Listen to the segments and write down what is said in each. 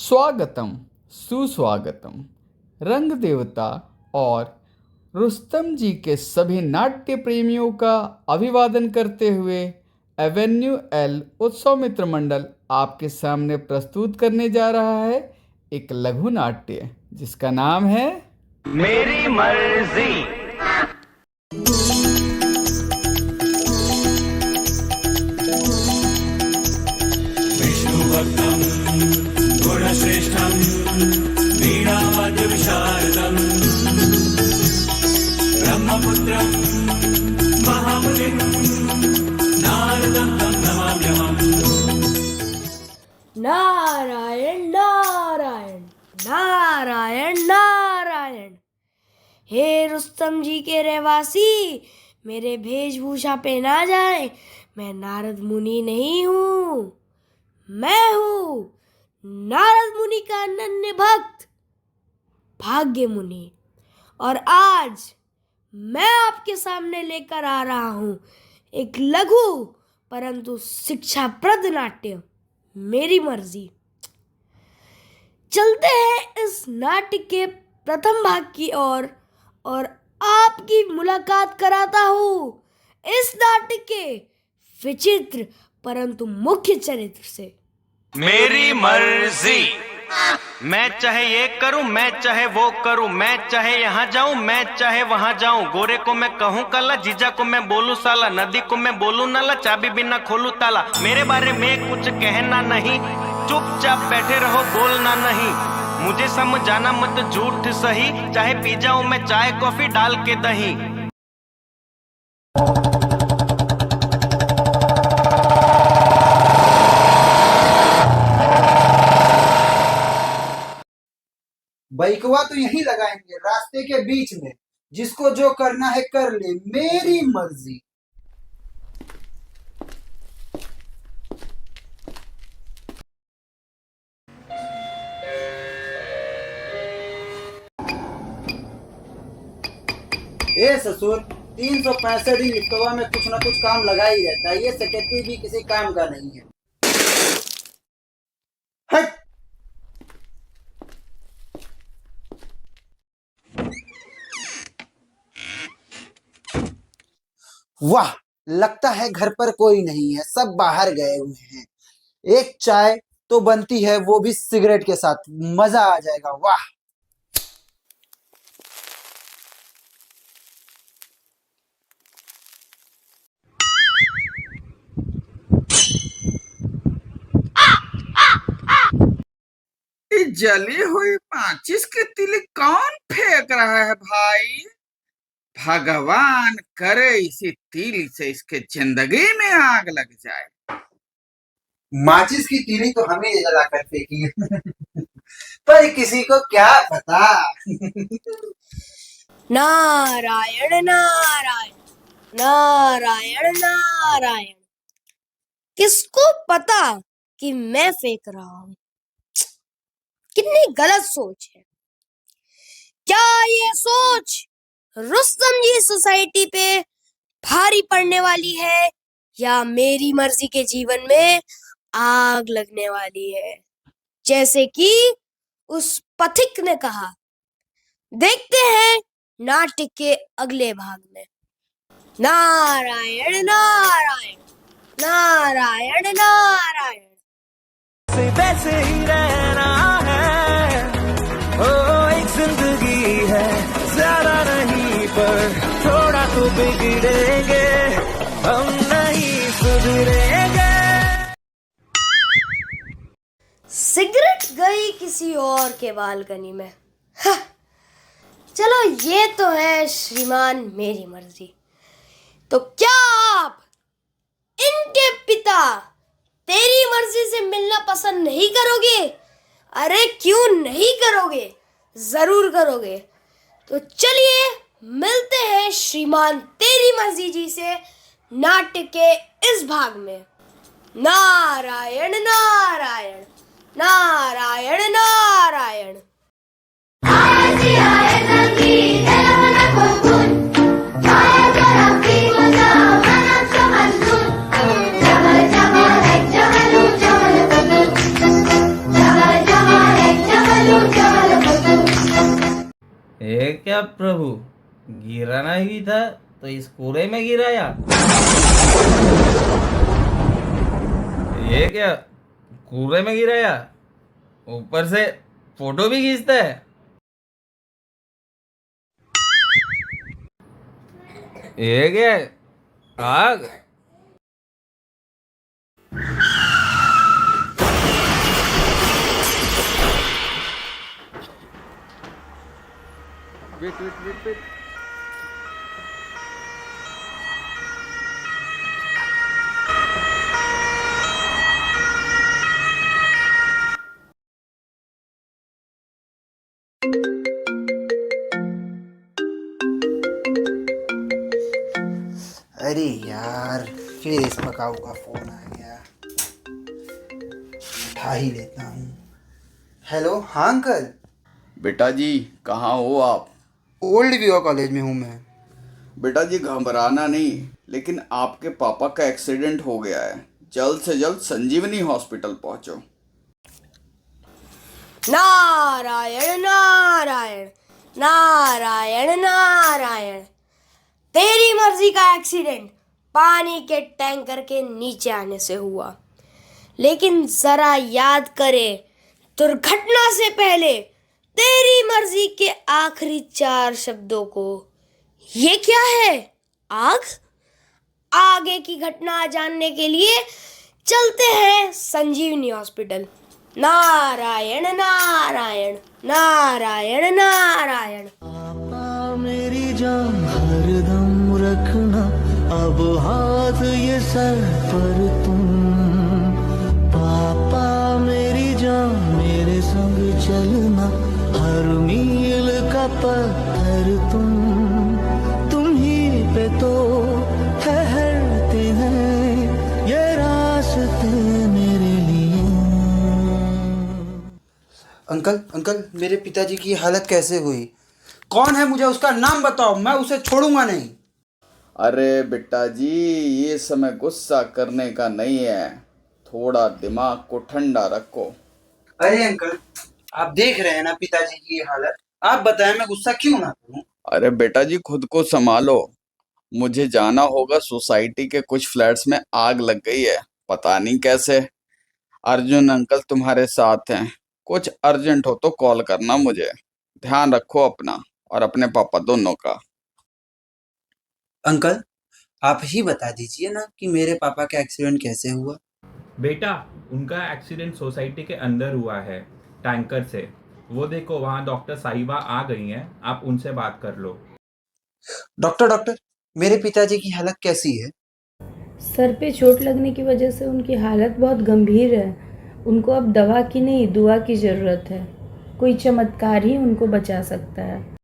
स्वागतम सुस्वागतम। रंग देवता और रुस्तम जी के सभी नाट्य प्रेमियों का अभिवादन करते हुए एवेन्यू एल उत्सव मित्र मंडल आपके सामने प्रस्तुत करने जा रहा है एक लघु नाट्य जिसका नाम है मेरी मर्जी। विष्णुभक्तं गुणश्रेष्ठं वीणावाद्यविशारदं ब्रह्मपुत्रं महामुनिं नारदं तं नमाम्यहम्। नारायण नारायण नारायण नारायण। हे रुस्तम जी के रहवासी, मेरे वेशभूषा पे ना जाए, मैं नारद मुनि नहीं हूँ। मैं हूँ नारद मुनि का अनन्य भक्त भाग्य मुनि, और आज मैं आपके सामने लेकर आ रहा हूँ एक लघु परंतु शिक्षाप्रद नाट्य मेरी मर्जी। चलते हैं इस नाट्य के प्रथम भाग की ओर और आपकी मुलाकात कराता हूँ इस नाट्य के विचित्र परंतु मुख्य चरित्र से। मेरी मर्जी। मैं चाहे ये करूं, मैं चाहे वो करूं, मैं चाहे यहाँ जाऊं, मैं चाहे वहां जाऊं। गोरे को मैं कहूं काला, जीजा को मैं बोलूं साला, नदी को मैं बोलूं नाला, चाबी बिना खोलूं ताला। मेरे बारे में कुछ कहना नहीं, चुपचाप बैठे रहो, बोलना नहीं। मुझे समझाना मत झूठ सही, चाहे पी जाऊं मैं चाय कॉफी डाल के दही। बाइकवा तो यहीं लगाएंगे रास्ते के बीच में, जिसको जो करना है कर ले, मेरी मर्जी। ए ससुर, 365 दिन लिफ्टवा में कुछ ना कुछ काम लगा ही रहता है। ये सेक्रेटरी भी किसी काम का नहीं है। हट! वाह, लगता है घर पर कोई नहीं है, सब बाहर गए हुए हैं। एक चाय तो बनती है, वो भी सिगरेट के साथ, मजा आ जाएगा। वाह! जली हुई माचिस की तिली कौन फेंक रहा है भाई? भगवान करे इसी तीली से इसके जिंदगी में आग लग जाए। माचिस की तीली तो हमें जला कर फेंकी पर किसी को क्या पता। नारायण नारायण नारायण नारायण। किसको पता कि मैं फेंक रहा हूं? कितनी गलत सोच है। क्या ये सोच रुस्तम जी सोसाइटी पे भारी पड़ने वाली है या मेरी मर्जी के जीवन में आग लगने वाली है, जैसे कि उस पथिक ने कहा? देखते हैं नाट्य के अगले भाग में। नारायण नारायण नारायण नारायण। वैसे ही रहना है, ओ एक जिंदगी है, ज्यादा नहीं पर थोड़ा तो बिगड़ेंगे, हम नहीं सुधरेंगे। सिगरेट गई किसी और के बालकनी में। चलो, ये तो है श्रीमान मेरी मर्जी। तो क्या आप इनके पिता तेरी मर्जी से मिलना पसंद नहीं करोगे? अरे क्यों नहीं करोगे, जरूर करोगे। तो चलिए मिलते हैं श्रीमान तेरी मर्जी जी से नाट्य के इस भाग में। नारायण नारायण नारायण नारायण। Jabal Jabal गया प्रभु, गिराना ही था तो इस कूड़े में गिराया। ये क्या, कूड़े में गिराया, ऊपर से फोटो भी खींचता है। ये क्या है? आग। वेट। अरे यार, फिर इस पकाऊ का फोन आ गया, उठा ही लेता हूँ। हेलो, हाँ अंकल। बेटा जी कहाँ हो आप? ओल्ड विवा कॉलेज में हूँ मैं। बेटा जी घबराना नहीं, लेकिन आपके पापा का एक्सीडेंट हो गया है, जल्द से जल्द संजीवनी हॉस्पिटल पहुंचो। नारायण नारायण नारायण नारायण। तेरी मर्जी का एक्सीडेंट पानी के टैंकर के नीचे आने से हुआ, लेकिन जरा याद करे, दुर्घटना से पहले तेरी मर्जी के आखिरी 4 शब्दों को। ये क्या है? आग? आगे की घटना जानने के लिए चलते हैं संजीवनी हॉस्पिटल। नारायण नारायण नारायण नारायण। पापा मेरी जान हरदम रखना, अब हाथ ये सर पर तुम। पापा मेरी जान मेरे संग चलना, हर मील का पत्थर तुम ही पे तो ठहरते हैं ये रास्ते मेरे लिए। अंकल, मेरे पिताजी की हालत कैसे हुई? कौन है, मुझे उसका नाम बताओ, मैं उसे छोड़ूंगा नहीं। अरे बेटा जी, ये समय गुस्सा करने का नहीं है, थोड़ा दिमाग को ठंडा रखो। अरे अंकल, आप देख रहे हैं ना पिताजी की हालत, आप बताएं मैं गुस्सा क्यों ना करूं? अरे बेटा जी खुद को संभालो, मुझे जाना होगा, सोसाइटी के कुछ फ्लैट्स में आग लग गई है, पता नहीं कैसे। अर्जुन अंकल तुम्हारे साथ हैं, कुछ अर्जेंट हो तो कॉल करना मुझे। ध्यान रखो अपना और अपने पापा दोनों का। अंकल, आप ही बता दीजिए ना कि मेरे पापा का एक्सीडेंट कैसे हुआ। बेटा, उनका एक्सीडेंट सोसाइटी के अंदर हुआ है, टैंकर से। वो देखो वहाँ डॉक्टर साहिबा आ गई हैं, आप उनसे बात कर लो। डॉक्टर, मेरे पिताजी की हालत कैसी है? सर पे चोट लगने की वजह से उनकी हालत बहुत गंभीर है। उनको अब दवा की नहीं, दुआ की ज़रूरत है। कोई चमत्कार ही उनको बचा सकता है।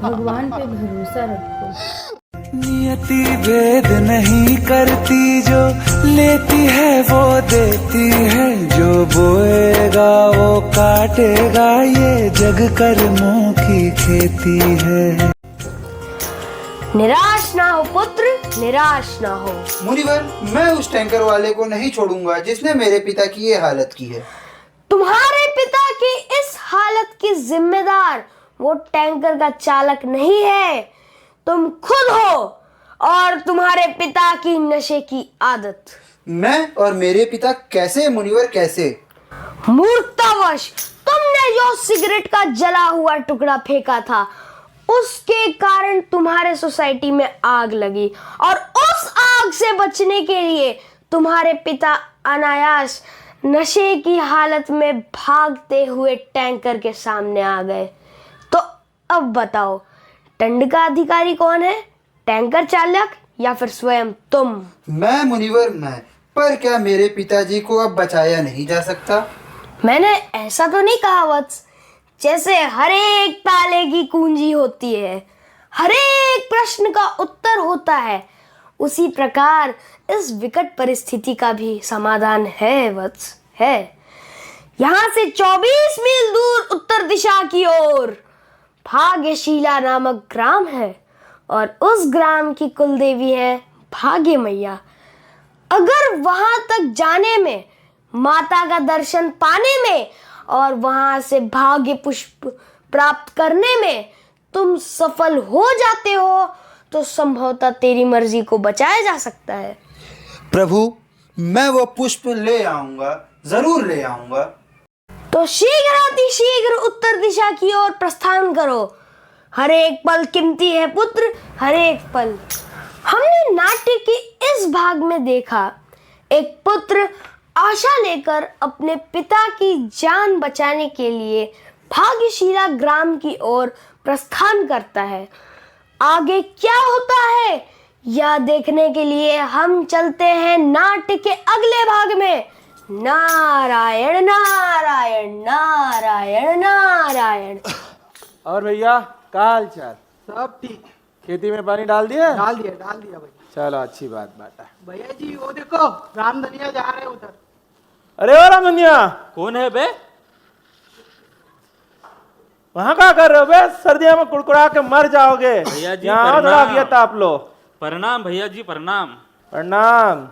भगवान पे भरोसा रखो। नियति भेद नहीं करती, जो लेती है वो देती है, जो बोएगा वो काटेगा, ये जग कर्मों की खेती है। निराश ना हो पुत्र, निराश ना हो। मुनिवर, मैं उस टैंकर वाले को नहीं छोड़ूंगा जिसने मेरे पिता की ये हालत की है। तुम्हारे पिता की इस हालत की जिम्मेदार वो टैंकर का चालक नहीं है, तुम खुद हो, और तुम्हारे पिता की नशे की आदत। मैं और मेरे पिता कैसे मुनिवर, कैसे? मूर्खतावश तुमने जो सिगरेट का जला हुआ टुकड़ा फेंका था, उसके कारण तुम्हारे सोसाइटी में आग लगी, और उस आग से बचने के लिए तुम्हारे पिता अनायास नशे की हालत में भागते हुए टैंकर के सामने आ गए। तो अब बताओ, दंड का अधिकारी कौन है, टैंकर चालक या फिर स्वयं तुम? मैं मुनिवर, मैं। पर क्या मेरे पिताजी को अब बचाया नहीं जा सकता? मैंने ऐसा तो नहीं कहा वत्स। जैसे हर एक ताले की कुंजी होती है, हर एक प्रश्न का उत्तर होता है, उसी प्रकार इस विकट परिस्थिति का भी समाधान है वत्स, है। यहाँ से 24 मील दूर उत्तर दिशा की ओर भाग्यशीला नामक ग्राम है। और उस ग्राम की कुलदेवी है भाग्य मैया। अगर वहां तक जाने में, माता का दर्शन पाने में और वहां से भाग्य पुष्प प्राप्त करने में तुम सफल हो जाते हो तो संभवतः तेरी मर्जी को बचाया जा सकता है। प्रभु, मैं वो पुष्प ले आऊंगा, जरूर ले आऊंगा। तो शीघ्र अति शीघ्र उत्तर दिशा की ओर प्रस्थान करो। हर एक पल कीमती है पुत्र, हर एक पल। हमने नाट्य के इस भाग में देखा, एक पुत्र आशा लेकर अपने पिता की जान बचाने के लिए भाग्यशीला ग्राम की ओर प्रस्थान करता है। आगे क्या होता है यह देखने के लिए हम चलते हैं नाट्य के अगले भाग में। नारायण नारायण नारायण नारायण। और भैया क्या हाल चाल? सब ठीक। खेती में पानी डाल दिया? डाल दिया भैया। चलो अच्छी बात है। भैया जी वो देखो, रामधनिया जा रहे हैं उधर। अरे ओ रामधनिया, कौन है बे? वहाँ क्या कर रहे हो बे? सर्दियों में कुड़कुड़ा के मर जाओगे। भैया जी यहाँ थोड़ा गया था आप लोग। प्रणाम भैया जी, प्रणाम। प्रणाम।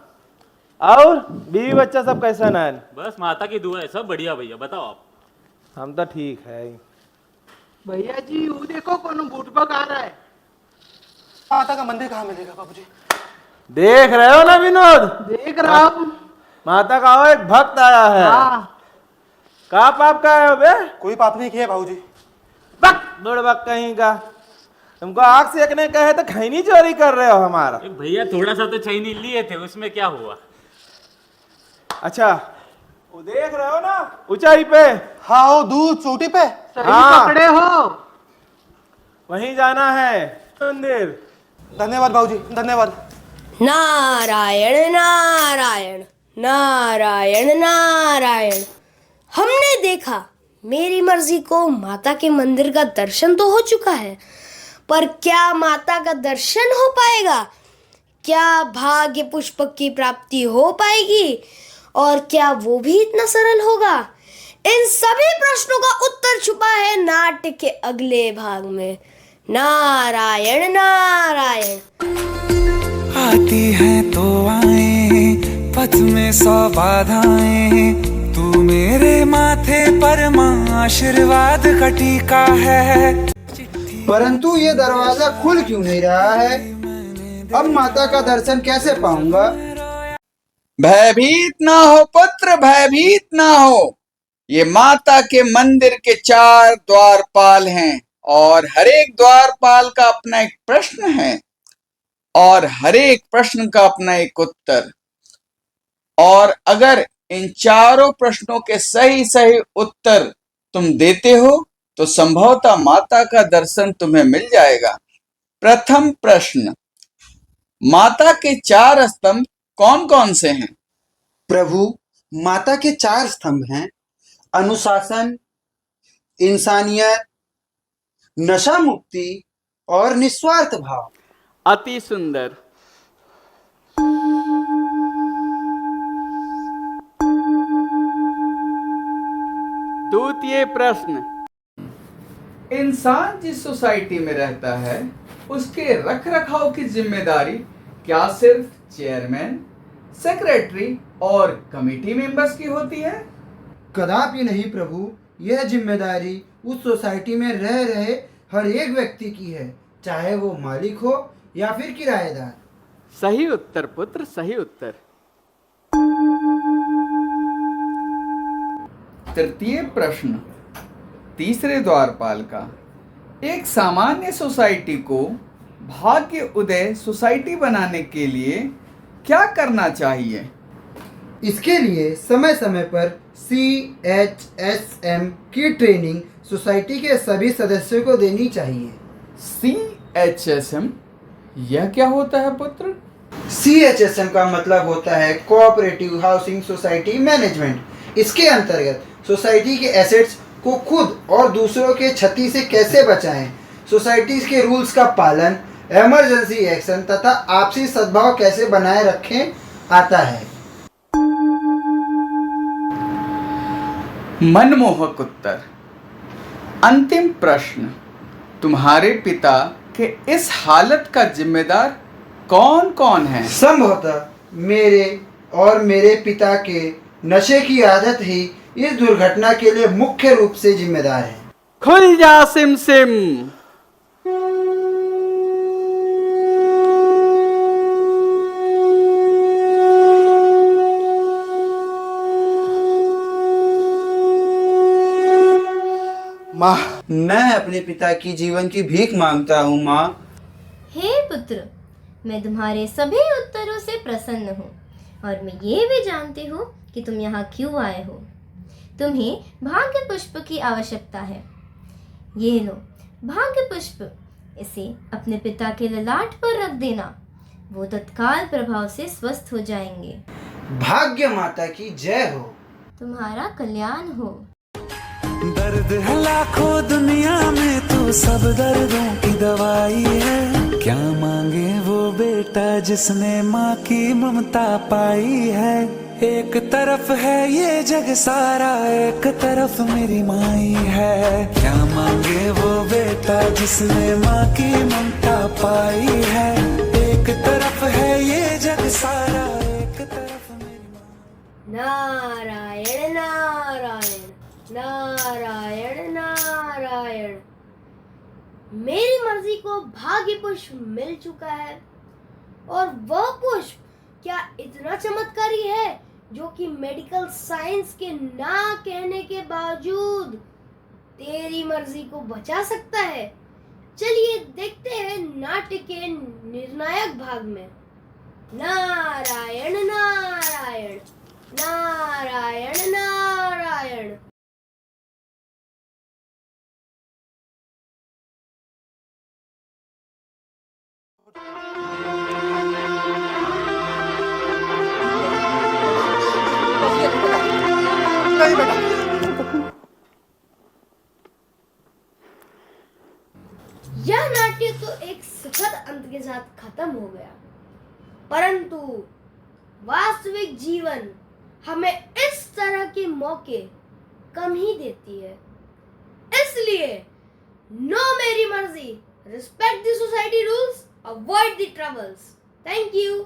और बीवी बच्चा सब कैसा है? बस माता की दुआ है, सब बढ़िया भैया। बताओ आप। हम तो ठीक है। भैया जी वो देखो, कौन बूटबक आ रहा है। माता का मंदिर कहाँ मिलेगा बाबूजी? देख रहे हो ना विनोद? देख रहा हूँ। माता का वो एक भक्त आया है। कहाँ पाप का है बे? कोई पाप नहीं किया बाबूजी। बक बुड़बक कहीं का। तुमको आग सेकने कहे तो खैनी चोरी कर रहे हो हमारा। भैया थोड़ा सा तो चैनी लिए थे, उसमें क्या हुआ? अच्छा वो देख रहे हो ना ऊंचाई पे? हाँ वो दूर चोटी पे। हाँ पकड़े हो, वहीं जाना है मंदिर। धन्यवाद बाबूजी, धन्यवाद। नारायण नारायण नारायण नारायण। हमने देखा मेरी मर्जी को माता के मंदिर का दर्शन तो हो चुका है, पर क्या माता का दर्शन हो पाएगा? क्या भाग्य पुष्पक की प्राप्ति हो पाएगी? और क्या वो भी इतना सरल होगा? इन सभी प्रश्नों का उत्तर छुपा है नाट्य के अगले भाग में। नारायण नारायण। आती हैं तो आए, पथ में 100 बाधाएं, तू मेरे माथे पर माँ आशीर्वाद का टीका है। परंतु ये दरवाजा खुल क्यों नहीं रहा है? अब माता का दर्शन कैसे पाऊंगा? भयभीत ना हो पुत्र, भयभीत ना हो। ये माता के मंदिर के 4 द्वारपाल हैं और हर एक द्वारपाल का अपना एक प्रश्न है और हर एक प्रश्न का अपना एक उत्तर। और अगर इन चारों प्रश्नों के सही सही उत्तर तुम देते हो तो संभवतः माता का दर्शन तुम्हें मिल जाएगा। प्रथम प्रश्न, माता के 4 स्तंभ कौन कौन से हैं? प्रभु, माता के 4 स्तंभ हैं: अनुशासन, इंसानियत, नशा मुक्ति और निस्वार्थ भाव। अति सुंदर। द्वितीय प्रश्न, इंसान जिस सोसाइटी में रहता है उसके रख रखाव की जिम्मेदारी क्या सिर्फ चेयरमैन, सेक्रेटरी और कमेटी मेंबर्स की होती है? कदापि नहीं प्रभु, यह जिम्मेदारी उस सोसाइटी में रह रहे हर एक व्यक्ति की है, चाहे वो मालिक हो या फिर किराएदार। सही उत्तर पुत्र, सही उत्तर। तृतीय प्रश्न, तीसरे द्वारपाल का, एक सामान्य सोसाइटी को भाग्य उदय सोसाइटी बनाने के लिए क्या करना चाहिए? इसके लिए समय समय पर CHSM की ट्रेनिंग सोसाइटी के सभी सदस्यों को देनी चाहिए। CHSM यह क्या होता है पुत्र? CHSM का मतलब होता है कोऑपरेटिव हाउसिंग सोसाइटी मैनेजमेंट। इसके अंतर्गत सोसाइटी के एसेट्स को खुद और दूसरों के क्षति से कैसे बचाएं, सोसाइटी के रूल्स का पालन, इमरजेंसी एक्शन तथा आपसी सद्भाव कैसे बनाए रखें आता है। मनमोहक उत्तर। अंतिम प्रश्न, तुम्हारे पिता कि इस हालत का जिम्मेदार कौन कौन है? संभवतः मेरे और मेरे पिता के नशे की आदत ही इस दुर्घटना के लिए मुख्य रूप से जिम्मेदार है। खुल जा सिम सिम। माँ, मैं अपने पिता की जीवन की भीख मांगता हूँ माँ। हे पुत्र, मैं तुम्हारे सभी उत्तरों से प्रसन्न हूँ और मैं ये भी जानती हूँ कि तुम यहाँ क्यों आए हो। तुम्हें भाग्य पुष्प की आवश्यकता है। ये लो भाग्य पुष्प, इसे अपने पिता के ललाट पर रख देना, वो तत्काल प्रभाव से स्वस्थ हो जाएंगे। भाग्य माता की जय हो। तुम्हारा कल्याण हो। दर्द है लाखों दुनिया में, तू सब दर्दों की दवाई है। क्या मांगे वो बेटा जिसने माँ की ममता पाई है। एक तरफ है ये जग सारा, एक तरफ मेरी माई है। क्या मांगे वो बेटा जिसने माँ की ममता पाई है। एक तरफ है ये जग सारा, एक तरफ मेरी माँ। नारायण नारायण नारायण नारायण। मेरी मर्जी को भाग्य पुष्प मिल चुका है, और वह पुष्प क्या इतना चमत्कारी है जो कि मेडिकल साइंस के ना कहने के बावजूद तेरी मर्जी को बचा सकता है। चलिए देखते हैं नाट्य के निर्णायक भाग में। नारायण नारायण नारायण नारायण। नहीं बेटा। यह नाट्य तो एक सुखद अंत के साथ खत्म हो गया, परंतु वास्तविक जीवन हमें इस तरह के मौके कम ही देती है। इसलिए नो मेरी मर्जी, respect the society rules, avoid the troubles. Thank you.